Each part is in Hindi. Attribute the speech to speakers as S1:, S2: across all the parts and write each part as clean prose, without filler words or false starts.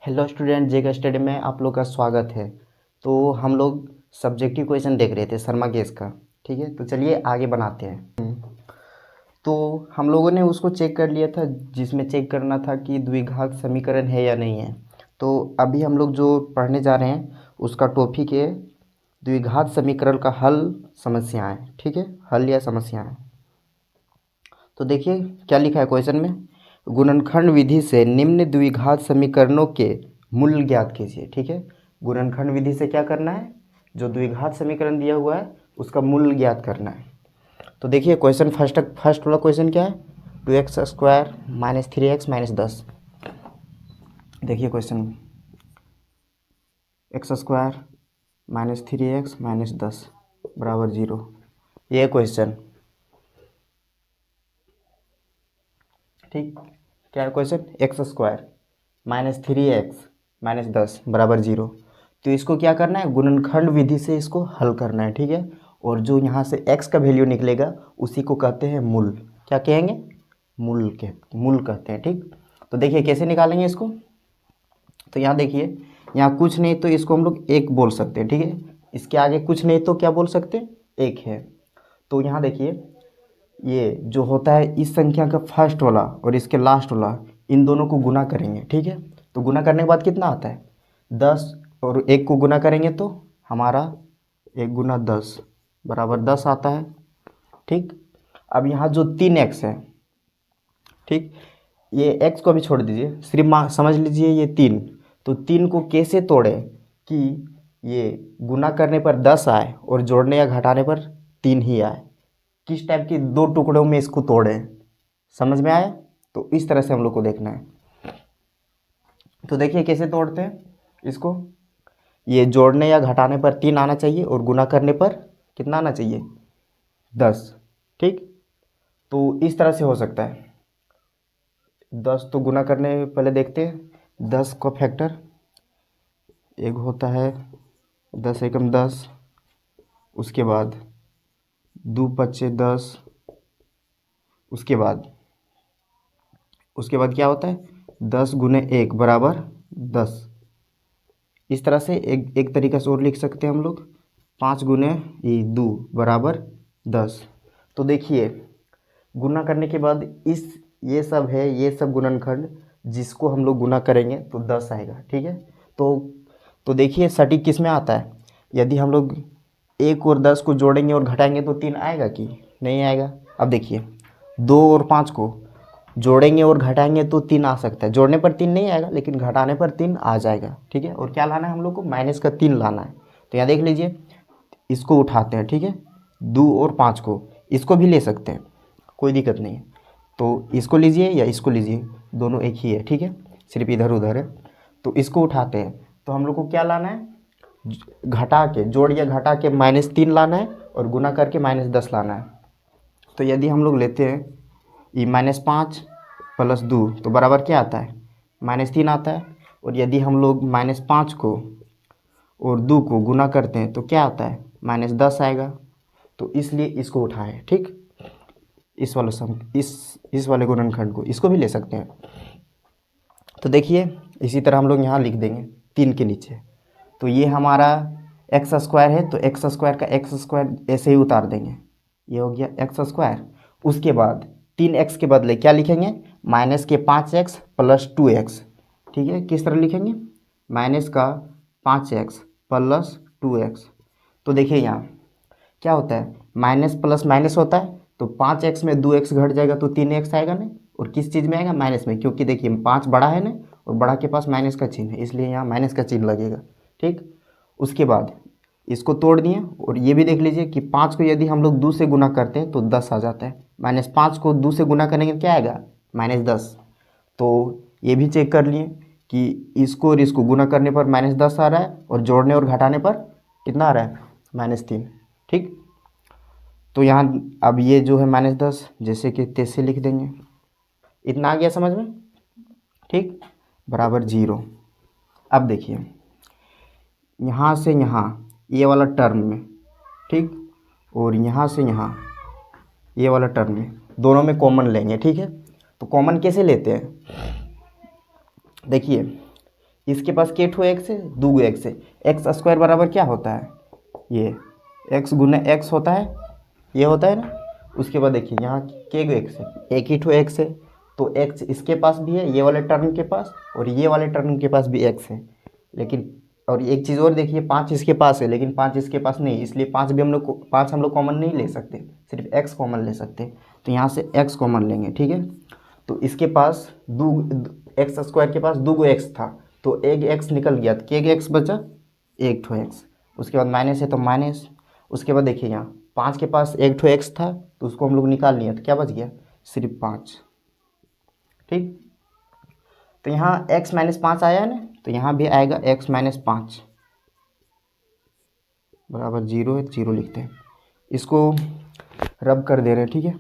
S1: हेलो स्टूडेंट, जेके स्टडी में आप लोग का स्वागत है। तो हम लोग सब्जेक्टिव क्वेश्चन देख रहे थे शर्मा केस का। ठीक है, तो चलिए आगे बनाते हैं। तो हम लोगों ने उसको चेक कर लिया था, जिसमें चेक करना था कि द्विघात समीकरण है या नहीं है। तो अभी हम लोग जो पढ़ने जा रहे हैं उसका टॉपिक है द्विघात समीकरण का हल, समस्याएं। ठीक है, हल या समस्याएं। तो देखिए क्या लिखा है क्वेश्चन में, गुणनखंड विधि से निम्न द्विघात समीकरणों के मूल ज्ञात कीजिए। ठीक है, गुणनखंड विधि से क्या करना है, जो द्विघात समीकरण दिया हुआ है उसका मूल ज्ञात करना है। तो देखिए क्वेश्चन फर्स्ट वाला क्वेश्चन क्या है, 2x² माइनस 3x माइनस 10। देखिए question, x² minus 3x minus 10 बराबर 0। ये क्वेश्चन ठीक, क्या है question, x² minus 3x minus 10 बराबर 0। तो इसको क्या करना है, गुणनखंड विधि से इसको हल करना है। ठीक है, और जो यहाँ से x का वैल्यू निकलेगा उसी को कहते हैं मूल। क्या कहेंगे, मूल कहते हैं। ठीक, तो देखिए कैसे निकालेंगे इसको। तो यहाँ देखिए, यहाँ कुछ नहीं तो इसको हम लोग एक बोल सकते हैं। ठीक है, इसके आगे कुछ नहीं तो क्या बोल सकते हैं, एक है। तो यहाँ देखिए, ये जो होता है इस संख्या का फर्स्ट वाला और इसके लास्ट वाला, इन दोनों को गुना करेंगे। ठीक है, तो गुना करने के बाद कितना आता है, 10, और एक को गुना करेंगे तो हमारा 1 × 10 बराबर 10 आता है। ठीक, अब यहाँ जो 3x है, ठीक, ये x को भी छोड़ दीजिए, सिर्फ समझ लीजिए ये 3। तो 3 को कैसे तोड़े कि ये गुना करने पर 10 आए और जोड़ने या घटाने पर 3 ही आए। किस टाइप की दो टुकड़ों में इसको तोड़े, समझ में आया। तो इस तरह से हम लोग को देखना है। तो देखिए कैसे तोड़ते हैं इसको, ये जोड़ने या घटाने पर 3 आना चाहिए और गुना करने पर कितना आना चाहिए, 10। ठीक, तो इस तरह से हो सकता है। 10 तो गुना करने पहले देखते हैं, 10 का फैक्टर एक होता है 10 एकम 10, उसके बाद 2 × 5 = 10, उसके बाद क्या होता है, 10 × 1 बराबर 10। इस तरह से एक तरीका से और लिख सकते हैं हम लोग, 5 × 2 बराबर 10। तो देखिए गुना करने के बाद ये सब है, ये सब गुणनखंड जिसको हम लोग गुना करेंगे तो 10 आएगा। ठीक है, तो देखिए सटीक किस में आता है, यदि हम लोग 1 और 10 को जोड़ेंगे और घटाएंगे तो 3 आएगा कि नहीं आएगा। अब देखिए 2 और 5 को जोड़ेंगे और घटाएंगे तो 3 आ सकता है, जोड़ने पर 3 नहीं आएगा लेकिन घटाने पर 3 आ जाएगा। ठीक है, और क्या लाना है हम लोग को, माइनस का 3 लाना है। तो यहाँ देख लीजिए, इसको उठाते हैं। ठीक है, 2 और 5 को, इसको भी ले सकते हैं, कोई दिक्कत नहीं है। तो इसको लीजिए या इसको लीजिए, दोनों एक ही है। ठीक है, सिर्फ इधर उधर है। तो इसको उठाते हैं, तो हम लोग को क्या लाना है, घटा के, जोड़ या घटा के -3 लाना है और गुना करके -10 लाना है। तो यदि हम लोग लेते हैं ये -5 + 2 तो बराबर क्या आता है, -3 आता है। और यदि हम लोग -5 को और 2 को गुना करते हैं तो क्या आता है, -10 आएगा। तो इसलिए इसको उठाएं। ठीक, इस वाले इस वाले गुणनखंड को, इसको भी ले सकते हैं। तो देखिए इसी तरह हम लोग यहाँ लिख देंगे 3 के नीचे। तो ये हमारा x² है, तो x² का x² ऐसे ही उतार देंगे, ये हो गया x²। उसके बाद 3x के बदले क्या लिखेंगे, -5x + 2x। ठीक है, किस तरह लिखेंगे, -5x + 2x। तो देखिए यहाँ क्या होता है, माइनस प्लस माइनस होता है, तो 5x में 2x घट जाएगा तो 3x आएगा ना, और किस चीज़ में आएगा, माइनस में, क्योंकि देखिए 5 बड़ा है ना और बड़ा के पास माइनस का चिन्ह है, इसलिए यहाँ माइनस का चिन्ह लगेगा। ठीक, उसके बाद इसको तोड़ दिए, और ये भी देख लीजिए कि 5 को यदि हम लोग 2 से गुना करते हैं तो 10 आ जाता है, -5 को 2 से गुना करेंगे क्या आएगा, -10। तो ये भी चेक कर लिए कि इसको और इसको गुना करने पर -10 आ रहा है और जोड़ने और घटाने पर कितना आ रहा है, -3। ठीक, तो यहाँ अब ये जो है -10 जैसे कि तैसे लिख देंगे, इतना आ गया समझ में। ठीक, बराबर 0। अब देखिए यहाँ से यहाँ ये वाला टर्म में, ठीक, और यहाँ से यहाँ ये वाला टर्म में, दोनों में कॉमन लेंगे। ठीक है, तो कॉमन कैसे लेते हैं, देखिए इसके पास के ठो एक्स है, दो एक्स है। एक्स स्क्वायर बराबर क्या होता है, ये एक्स गुना एक्स होता है, ये होता है ना। उसके बाद देखिए यहाँ के गो एक्स है, एक ही ठो एक्स है, तो एक्स इसके पास भी है, ये वाले टर्म के पास, और ये वाले टर्म के पास भी एक्स है। लेकिन और एक चीज़ और देखिए, 5 इसके पास है लेकिन 5 इसके पास नहीं, इसलिए 5 भी हम लोग 5 हम लोग कॉमन नहीं ले सकते, सिर्फ एक्स कॉमन ले सकते। तो यहाँ से एक्स कॉमन लेंगे, ठीक है। तो इसके पास दो, एक्स स्क्वायर के पास दो गो एक्स था, तो एक एक्स निकल गया, तो के एक्स बचा, एक ठो एक्स। उसके बाद माइनस है तो माइनस। उसके बाद देखिए यहाँ 5 के पास एक ठो एक्स था, तो उसको हम लोग निकाल लिए, तो क्या बच गया, सिर्फ 5, ठीक। तो यहाँ x माइनस 5 आया ना, तो यहाँ भी आएगा x माइनस 5 बराबर 0 है, 0 लिखते हैं। इसको रब कर दे रहे हैं, ठीक है।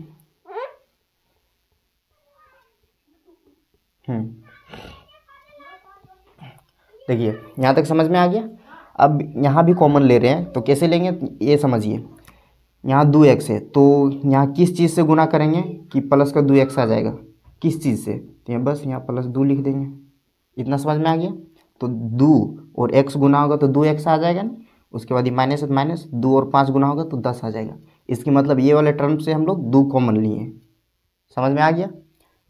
S1: देखिए यहाँ तक समझ में आ गया। अब यहाँ भी कॉमन ले रहे हैं, तो कैसे लेंगे ये समझिए। यहाँ 2x है, तो यहाँ किस चीज़ से गुना करेंगे कि प्लस का 2x आ जाएगा, किस चीज़ से, तो यहाँ बस यहाँ प्लस 2 लिख देंगे। इतना समझ में आ गया। तो 2 और x गुना होगा तो 2x आ जाएगा ना। उसके बाद ये माइनस है तो माइनस, 2 और 5 गुना होगा तो 10 आ जाएगा। इसकी मतलब ये वाले टर्म से हम लोग 2 कॉमन लिए, समझ में आ गया।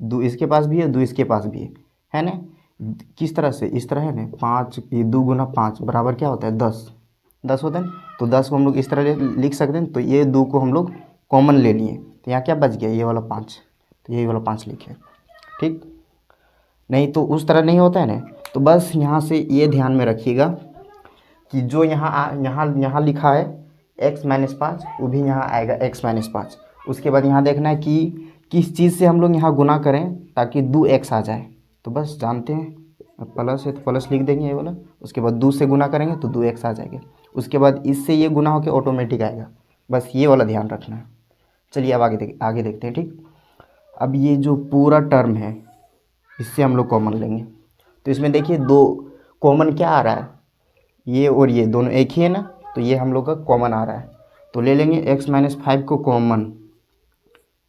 S1: 2 इसके पास भी है, 2 इसके पास भी है ना। किस तरह से, इस तरह है ना, 5 ये 2 गुना 5 बराबर क्या होता है, 10, 10 होता है ना। तो 10 को हम लोग इस तरह लिख सकते हैं। तो ये 2 को हम लोग कॉमन ले लिए, तो यहाँ क्या बच गया, ये वाला 5, तो यही वाला 5 लिखे, ठीक। नहीं तो उस तरह नहीं होता है ना। तो बस यहाँ से ये ध्यान में रखिएगा कि जो यहाँ लिखा है x माइनस 5, वो भी यहाँ आएगा x माइनस 5। उसके बाद यहाँ देखना है कि किस चीज़ से हम लोग यहाँ गुना करें ताकि 2x आ जाए। तो बस जानते हैं, प्लस है तो प्लस लिख देंगे ये वाला। उसके बाद 2 से गुना करेंगे तो 2x आ जाएगा। उसके बाद इससे ये गुना होकर ऑटोमेटिक आएगा, बस ये वाला ध्यान रखना है। चलिए अब आगे देखते हैं, ठीक। अब ये जो पूरा टर्म है इससे हम लोग कॉमन लेंगे। तो इसमें देखिए 2 कॉमन क्या आ रहा है, ये और ये दोनों एक ही है ना, तो ये हम लोग का कॉमन आ रहा है। तो ले लेंगे x माइनस 5 को कॉमन,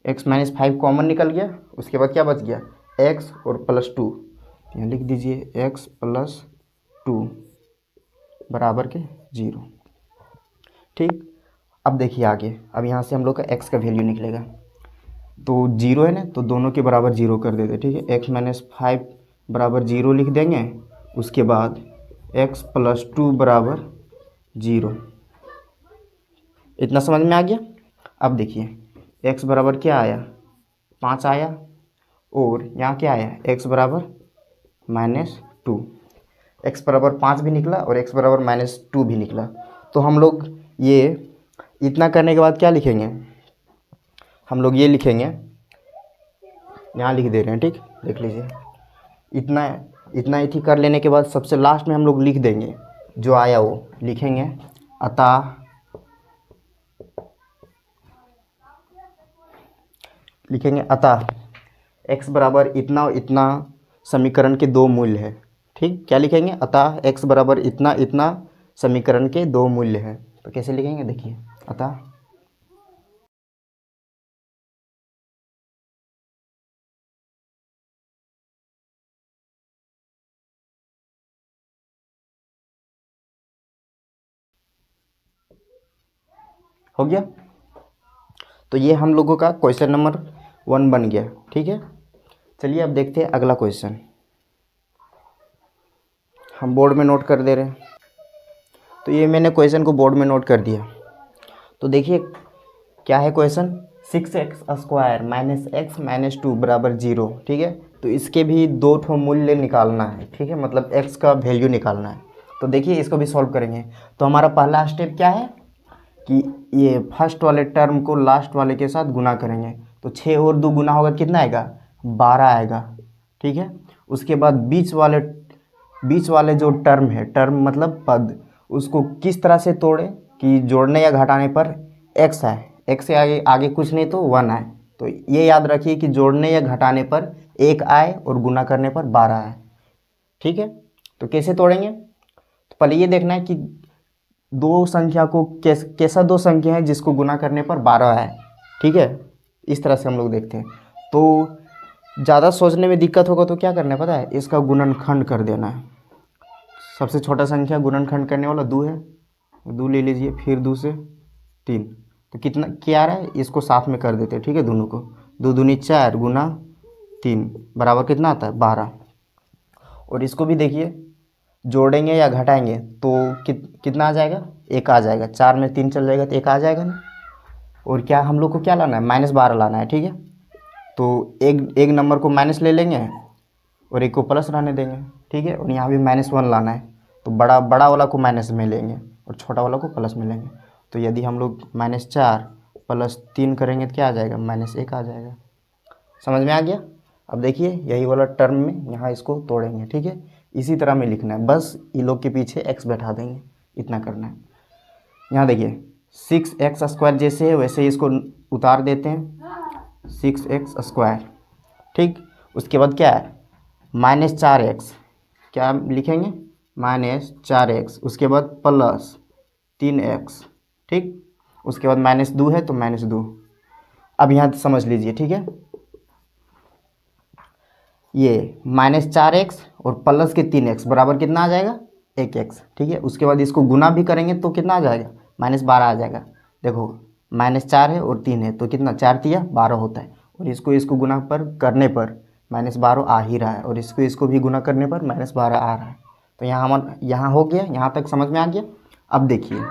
S1: x माइनस 5 कॉमन निकल गया। उसके बाद क्या बच गया, x और प्लस 2, यहाँ लिख दीजिए x प्लस 2 बराबर के 0, ठीक। अब देखिए आगे, अब यहाँ से हम लोग का x का वैल्यू निकलेगा, तो 0 है ना, तो दोनों के बराबर 0 कर देते, ठीक है। x माइनस 5 बराबर 0 लिख देंगे। उसके बाद x प्लस 2 बराबर 0, इतना समझ में आ गया। अब देखिए x बराबर क्या आया, 5 आया, और यहाँ क्या आया, x बराबर -2, x बराबर 5 भी निकला और x बराबर -2 भी निकला। तो हम लोग ये इतना करने के बाद क्या लिखेंगे, हम लोग ये लिखेंगे, यहाँ लिख दे रहे हैं, ठीक, देख लीजिए। इतना इथी कर लेने के बाद सबसे लास्ट में हम लोग लिख देंगे, जो आया वो लिखेंगे। अतः x बराबर इतना इतना समीकरण के 2 मूल्य है, ठीक। क्या लिखेंगे, अतः x बराबर इतना इतना समीकरण के 2 मूल्य है। तो कैसे लिखेंगे, देखिए, अतः हो गया। तो ये हम लोगों का क्वेश्चन नंबर 1 बन गया, ठीक है। चलिए अब देखते हैं अगला क्वेश्चन, हम बोर्ड में नोट कर दे रहे हैं। तो ये मैंने क्वेश्चन को बोर्ड में नोट कर दिया। तो देखिए क्या है question, 6x square minus x minus 2 बराबर 0, ठीक है। तो इसके भी 2 ठो मूल्य निकालना है, ठीक है, मतलब x का वैल्यू निकालना है। तो देखिए इसको भी सॉल्व करेंगे। तो हमारा पहला स्टेप क्या है कि ये फर्स्ट वाले टर्म को लास्ट वाले के साथ गुना करेंगे। तो 6 और 2 गुना होगा, कितना आएगा, 12 आएगा, ठीक है। उसके बाद बीच वाले जो टर्म है, टर्म मतलब पद, उसको किस तरह से तोड़े कि जोड़ने या घटाने पर x आए, x से आगे कुछ नहीं तो 1 आए। तो ये याद रखिए कि जोड़ने या घटाने पर 1 आए और गुना करने पर 12 आए, ठीक है। तो कैसे तोड़ेंगे, तो पहले ये देखना है कि दो संख्या को कैसा दो संख्या है जिसको गुना करने पर 12 है, ठीक है। इस तरह से हम लोग देखते हैं। तो ज़्यादा सोचने में दिक्कत होगा तो क्या करना है पता है, इसका गुणनखंड कर देना है। सबसे छोटा संख्या गुणनखंड करने वाला 2 है, 2 ले लीजिए, फिर 2 से 3, तो कितना क्या आ रहा है, इसको साथ में कर देते हैं, ठीक है, दोनों को। 2 दूनी 4 गुना 3 बराबर कितना आता है 12। और इसको भी देखिए, जोड़ेंगे या घटाएंगे तो कितना आ जाएगा, 1 आ जाएगा। 4 में 3 चल जाएगा तो 1 आ जाएगा ना। और क्या हम लोग को क्या लाना है, -12 लाना है, ठीक है। तो एक नंबर को माइनस ले लेंगे और एक को प्लस रहने देंगे, ठीक है। और यहाँ भी -1 लाना है, तो बड़ा वाला को माइनस में लेंगे और छोटा वाला को प्लस में लेंगे। तो यदि हम लोग -4 + 3 करेंगे तो क्या आ जाएगा, -1 आ जाएगा। समझ में आ गया। अब देखिए यही वाला टर्म में यहाँ इसको तोड़ेंगे, ठीक है। इसी तरह में लिखना है, बस ये लोग के पीछे x बैठा देंगे, इतना करना है। यहाँ देखिए 6x² जैसे है वैसे ही इसको उतार देते हैं, 6x², ठीक। उसके बाद क्या है, -4x, क्या लिखेंगे, -4x, उसके बाद प्लस 3x, ठीक। उसके बाद -2 है तो -2। अब यहाँ समझ लीजिए, ठीक है, ये -4x और प्लस के 3x बराबर कितना आ जाएगा, 1x, ठीक है। उसके बाद इसको गुना भी करेंगे तो कितना आ जाएगा, -12 आ जाएगा। देखो -4 है और 3 है तो कितना, 4 तिया 12 होता है। और इसको गुना पर करने पर -12 आ ही रहा है, और इसको भी गुना करने पर -12 आ रहा है। तो यहाँ हो गया, यहाँ तक समझ में आ गया। अब देखिए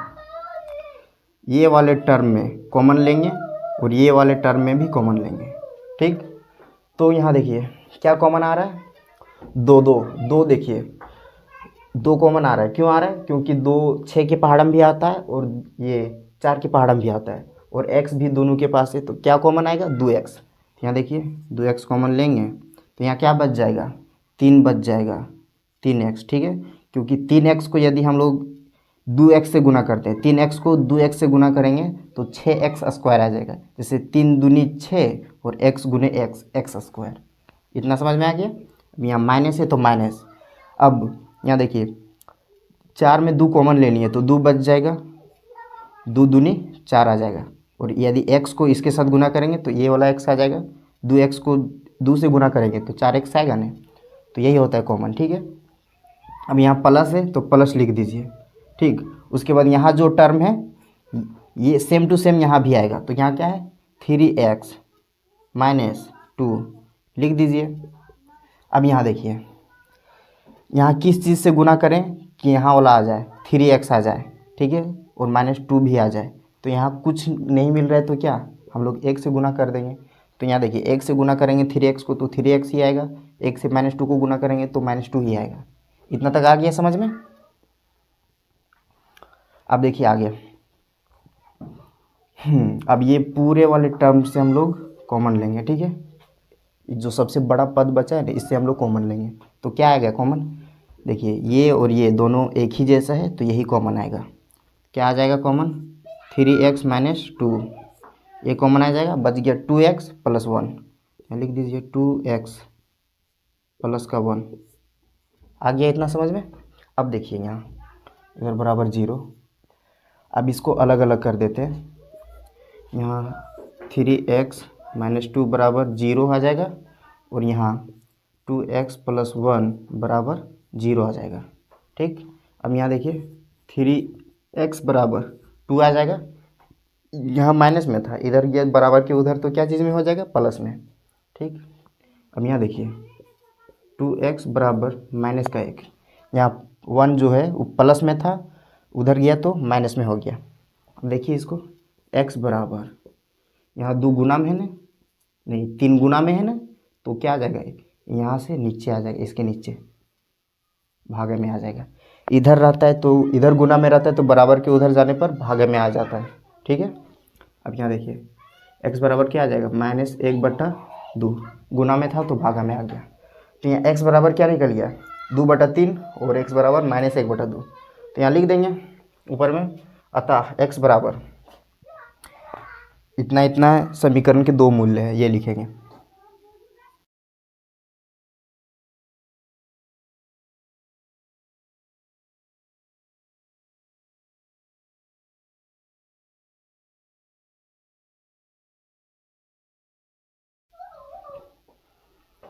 S1: ये वाले टर्म में कॉमन लेंगे और ये वाले टर्म में भी कॉमन लेंगे, ठीक। तो यहाँ देखिए क्या कॉमन आ रहा है, 2 2 2, देखिए 2 कॉमन आ रहा है। क्यों आ रहा है, क्योंकि 2 6 के पहाड़म भी आता है और ये 4 के पहाड़म भी आता है, और x भी दोनों के पास है, तो क्या कॉमन आएगा, 2x। यहाँ देखिए 2x कॉमन लेंगे तो यहाँ क्या बच जाएगा, 3 बच जाएगा, 3x, ठीक है। क्योंकि 3x को यदि हम लोग 2x से गुना करते हैं, 3x को 2x से गुना करेंगे तो 6x² आ जाएगा। जैसे 3 दूनी 6 और x गुने x² इतना समझ में आ गया। अब यहाँ माइनस है तो माइनस। अब यहाँ देखिए 4 में 2 कॉमन लेनी है तो 2 बच जाएगा, 2 दूनी 4 आ जाएगा। और यदि x को इसके साथ गुना करेंगे तो ये वाला x आ जाएगा, 2x को 2 से गुना करेंगे तो 4x आएगा ना। तो यही होता है कॉमन, ठीक है। अब यहाँ प्लस है तो प्लस लिख दीजिए, ठीक। उसके बाद यहाँ जो टर्म है ये सेम टू सेम यहाँ भी आएगा, तो यहाँ क्या है, 3x - 2 लिख दीजिए। अब यहाँ देखिए यहाँ किस चीज़ से गुना करें कि यहाँ वाला आ जाए, 3x आ जाए, ठीक है, और -2 भी आ जाए। तो यहाँ कुछ नहीं मिल रहा है तो क्या, हम लोग 1 से गुना कर देंगे। तो यहाँ देखिए 1 से गुना करेंगे 3x को तो 3x ही आएगा, 1 से -2 को गुना करेंगे तो -2 ही आएगा। इतना तक आ गया समझ में। अब देखिए आगे, अब ये पूरे वाले टर्म से हम लोग कॉमन लेंगे, ठीक है। जो सबसे बड़ा पद बचा है इससे हम लोग कॉमन लेंगे, तो क्या आएगा कॉमन, देखिए ये और ये दोनों एक ही जैसा है तो यही कॉमन आएगा। क्या आ जाएगा कॉमन, 3x - 2, ये कॉमन आ जाएगा, बच गया 2x + 1, लिख दीजिए 2x + 1 आ गया। इतना समझ में। अब देखिए यहाँ इधर बराबर 0, अब इसको अलग अलग कर देते हैं। यहाँ 3x - 2 बराबर 0 आ जाएगा, और यहाँ 2x + 1 बराबर 0 आ जाएगा, ठीक। अब यहाँ देखिए 3x बराबर 2 आ जाएगा, यहाँ माइनस में था, इधर ये बराबर के उधर तो क्या चीज़ में हो जाएगा, प्लस में, ठीक। अब यहाँ देखिए 2x बराबर -1, यहाँ 1 जो है वो प्लस में था, उधर गया तो माइनस में हो गया। अब देखिए इसको x बराबर, यहाँ 2 गुना में है ना, नहीं 3 गुना में है ना, तो क्या आ जाएगा, यहाँ से नीचे आ जाएगा, इसके नीचे भागे में आ जाएगा। इधर रहता है तो इधर गुना में रहता है तो बराबर के उधर जाने पर भागे में आ जाता है, ठीक है। अब यहाँ देखिए x बराबर क्या आ जाएगा, -1/2, गुना में था तो भागा में आ गया। तो यहाँ x बराबर क्या निकल गया, 2/3, और x बराबर -1/2। तो यहाँ लिख देंगे ऊपर में, अतः x बराबर इतना इतना समीकरण के 2 मूल्य है, ये लिखेंगे।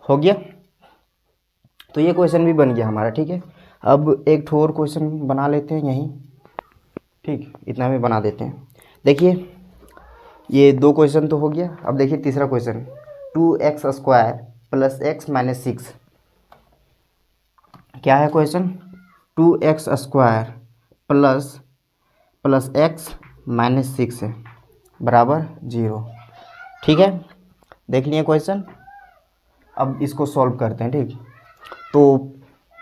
S1: हो गया, तो ये क्वेश्चन भी बन गया हमारा, ठीक है। अब एक ठो और क्वेश्चन बना लेते हैं यहीं, ठीक, इतना में बना देते हैं। देखिए ये 2 क्वेश्चन तो हो गया। अब देखिए तीसरा question, 2x² plus x minus 6। क्या है question? 2x² plus x minus 6 है बराबर 0। ठीक है, देख लिए क्वेश्चन। अब इसको सॉल्व करते हैं, ठीक। तो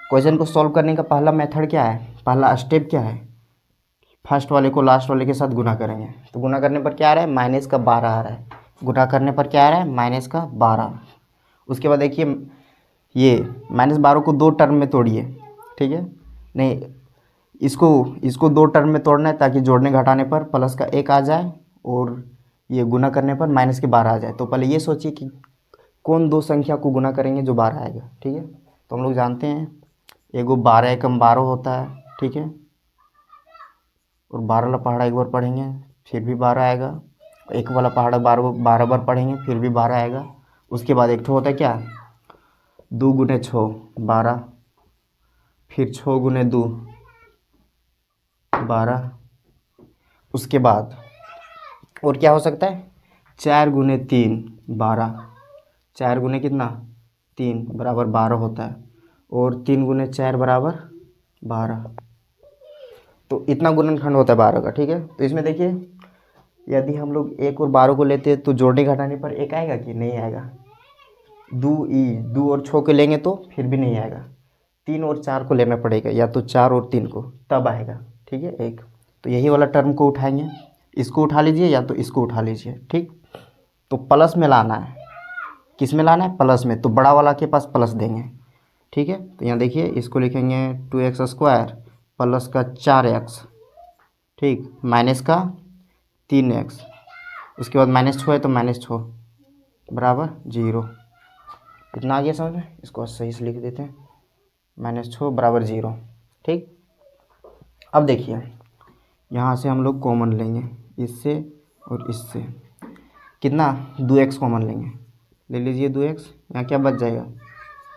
S1: क्वेश्चन को सॉल्व करने का पहला मेथड क्या है, पहला स्टेप क्या है? फर्स्ट वाले को लास्ट वाले के साथ गुना करेंगे। तो गुना करने पर क्या आ रहा है? -12 आ रहा है। गुना करने पर क्या आ रहा है? -12। उसके बाद देखिए ये -12 को 2 टर्म में तोड़िए, ठीक है। नहीं, इसको 2 टर्म में तोड़ना है ताकि जोड़ने घटाने पर प्लस का 1 आ जाए और ये गुना करने पर -12 आ जाए। तो पहले ये सोचिए कि कौन 2 संख्या को गुना करेंगे जो 12 आएगा, ठीक है। तो हम लोग जानते हैं एगो 12 एकम 12 होता है, ठीक है। और 12 वाला पहाड़ा एक बार पढ़ेंगे फिर भी 12 आएगा। एक वाला पहाड़ा 12 बार पढ़ेंगे फिर भी 12 आएगा। उसके बाद एक ठो होता है क्या, 2 गुने 6 12, फिर 6 गुने 2 12। उसके बाद और क्या हो सकता है, 4 गुने 3 12, 4 गुने कितना 3 बराबर 12 होता है। और 3 गुने 4 बराबर 12। तो इतना गुणनखंड होता है 12 का, ठीक है। तो इसमें देखिए यदि हम लोग 1 और 12 को लेते हैं तो जोड़ने घटाने पर 1 आएगा कि नहीं आएगा। 2 और 6 को लेंगे तो फिर भी नहीं आएगा। 3 और 4 को लेना पड़ेगा, या तो 4 और 3 को, तब आएगा, ठीक है 1। तो यही वाला टर्म को उठाएंगे, इसको उठा लीजिए या तो इसको उठा लीजिए, ठीक। तो प्लस में लाना है, किस में लाना है? प्लस में। तो बड़ा वाला के पास प्लस देंगे, ठीक है। तो यहाँ देखिए इसको लिखेंगे 2x² प्लस का 4x, ठीक, माइनस का 3x। उसके बाद -6 है तो -6 बराबर 0। इतना आ गया समझ में? इसको सही से लिख देते हैं, -6 बराबर 0, ठीक। अब देखिए यहाँ से हम लोग कॉमन लेंगे, इससे और इससे कितना 2x कॉमन लेंगे, ले लीजिए 2x। यहाँ क्या बच जाएगा,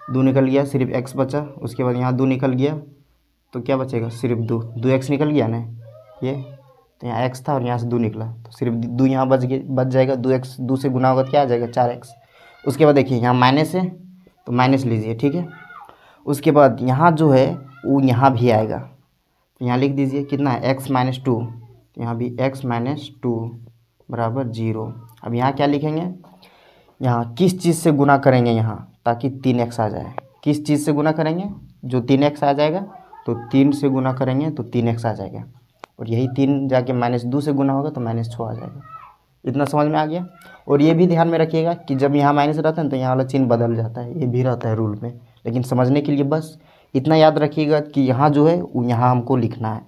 S1: 2 निकल गया, सिर्फ x बचा। उसके बाद यहाँ 2 निकल गया तो क्या बचेगा, सिर्फ 2x निकल गया ना ये। तो यहाँ x था और यहाँ से 2 निकला तो सिर्फ 2 यहाँ बच जाएगा। 2x 2 से गुना होगा तो क्या आ जाएगा 4x। उसके बाद देखिए यहाँ माइनस है तो माइनस लीजिए, ठीक है। उसके बाद यहाँ जो है वो यहाँ भी आएगा, तो यहाँ लिख दीजिए कितना है x - 2। तो यहाँ भी x - 2 बराबर 0। अब यहाँ क्या लिखेंगे, यहाँ किस चीज़ से गुना करेंगे यहाँ ताकि 3x आ जाए। किस चीज़ से गुना करेंगे, जो 3x आ जाएगा तो 3 से गुना करेंगे तो 3x आ जाएगा। और यही 3 जाके -2 से गुना होगा तो -6 आ जाएगा। इतना समझ में आ गया। और ये भी ध्यान में रखिएगा कि जब यहाँ माइनस रहता है तो यहाँ वाला चिन्ह बदल जाता है, ये भी रहता है रूल में। लेकिन समझने के लिए बस इतना याद रखिएगा कि यहाँ जो है वो यहाँ हमको लिखना है।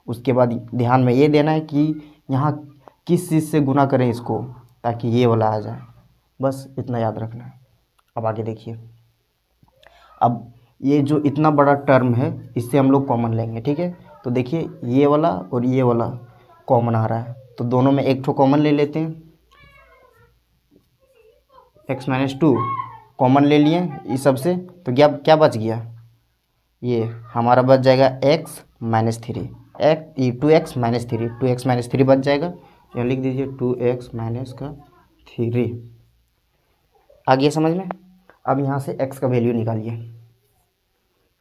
S1: उसके बाद ध्यान में ये देना है कि यहाँ किस चीज़ से गुना करें इसको ताकि ये वाला आ जाए, बस इतना याद रखना है। अब आगे देखिए, अब ये जो इतना बड़ा टर्म है इससे हम लोग कॉमन लेंगे, ठीक है। तो देखिए ये वाला और ये वाला कॉमन आ रहा है तो दोनों में एक ठो कॉमन ले लेते हैं। x - 2 कॉमन ले लिए इस सब से, तो क्या बच गया, ये हमारा बच जाएगा x - 3, 2x - 3, 2x - 3 बच जाएगा। यहाँ लिख दीजिए 2x - 3। आ गया समझ में। अब यहाँ से x का वैल्यू निकालिए।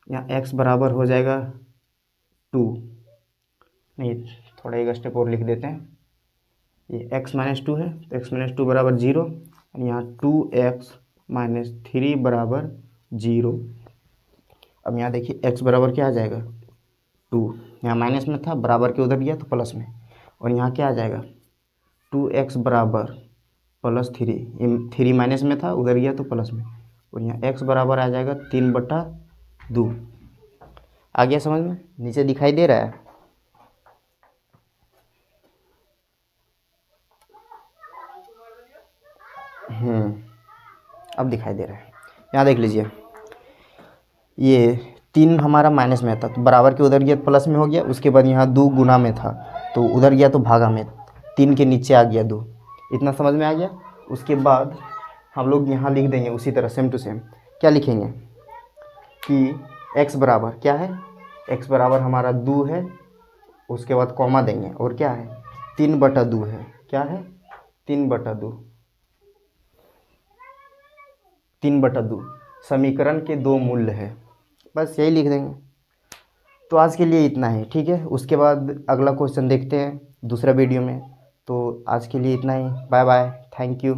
S1: यहाँ x बराबर हो जाएगा 2, नहीं थोड़ा एक स्टेप और लिख देते हैं। ये x - 2 है तो x - 2 बराबर 0, और यहाँ 2x - 3 बराबर 0। अब यहाँ देखिए x बराबर क्या आ जाएगा 2, यहाँ माइनस में था बराबर के उधर गया तो प्लस में। और यहाँ क्या आ जाएगा 2x बराबर +3, 3 माइनस में था उधर गया तो प्लस में। और यहाँ x बराबर आ जाएगा 3/2। आ गया समझ में, नीचे दिखाई दे रहा है। अब दिखाई दे रहा है। यहाँ देख लीजिए ये 3 हमारा माइनस में था तो बराबर के उधर गया तो प्लस में हो गया। उसके बाद यहाँ 2 गुना में था तो उधर गया तो भागा में, 3 के नीचे आ गया 2। इतना समझ में आ गया। उसके बाद हम लोग यहाँ लिख देंगे उसी तरह सेम टू सेम। क्या लिखेंगे कि x बराबर क्या है x बराबर हमारा 2 है, उसके बाद कॉमा देंगे और क्या है 3/2 है, क्या है 3/2, 3/2 समीकरण के 2 मूल्य है, बस यही लिख देंगे। तो आज के लिए इतना ही, ठीक है। उसके बाद अगला क्वेश्चन देखते हैं दूसरा वीडियो में। तो आज के लिए इतना ही, बाय बाय, थैंक यू।